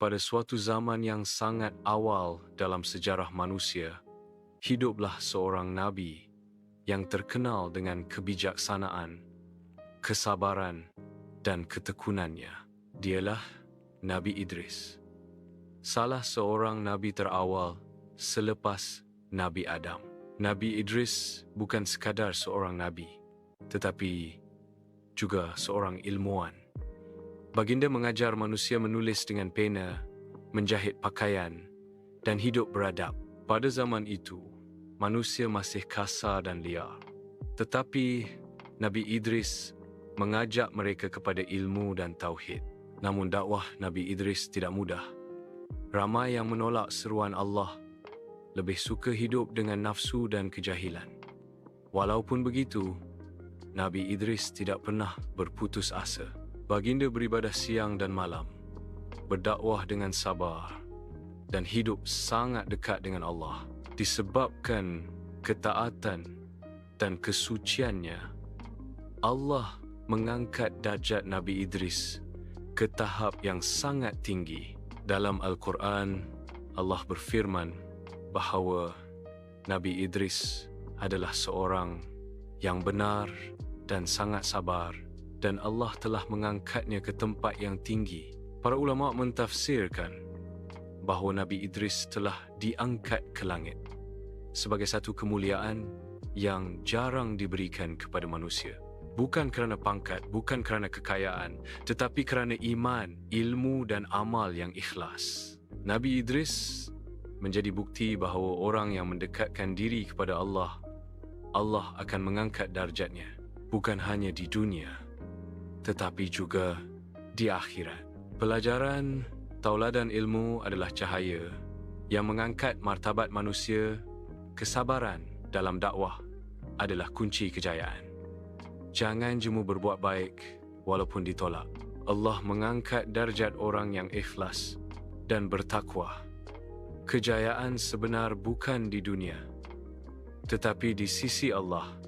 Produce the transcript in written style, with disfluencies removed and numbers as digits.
pada suatu zaman yang sangat awal dalam sejarah manusia, hiduplah seorang nabi yang terkenal dengan kebijaksanaan, kesabaran, dan ketekunannya. Dialah Nabi Idris, salah seorang nabi terawal selepas Nabi Adam. Nabi Idris bukan sekadar seorang nabi, tetapi juga seorang ilmuwan. Baginda mengajar manusia menulis dengan pena, menjahit pakaian, dan hidup beradab. Pada zaman itu, manusia masih kasar dan liar. Tetapi Nabi Idris mengajak mereka kepada ilmu dan tauhid. Namun dakwah Nabi Idris tidak mudah. Ramai yang menolak seruan Allah, lebih suka hidup dengan nafsu dan kejahilan. Walaupun begitu, Nabi Idris tidak pernah berputus asa. Baginda beribadah siang dan malam, berdakwah dengan sabar, dan hidup sangat dekat dengan Allah. Disebabkan ketaatan dan kesuciannya, Allah mengangkat darjat Nabi Idris ke tahap yang sangat tinggi. Dalam Al-Quran, Allah berfirman bahawa Nabi Idris adalah seorang yang benar dan sangat sabar, dan Allah telah mengangkatnya ke tempat yang tinggi. Para ulama mentafsirkan bahawa Nabi Idris telah diangkat ke langit sebagai satu kemuliaan yang jarang diberikan kepada manusia. Bukan kerana pangkat, bukan kerana kekayaan, tetapi kerana iman, ilmu dan amal yang ikhlas. Nabi Idris menjadi bukti bahawa orang yang mendekatkan diri kepada Allah, Allah akan mengangkat darjatnya, bukan hanya di dunia, tetapi juga di akhirat. Pelajaran, tauladan ilmu adalah cahaya yang mengangkat martabat manusia. Kesabaran dalam dakwah adalah kunci kejayaan. Jangan jemu berbuat baik walaupun ditolak. Allah mengangkat darjat orang yang ikhlas dan bertakwa. Kejayaan sebenar bukan di dunia, tetapi di sisi Allah.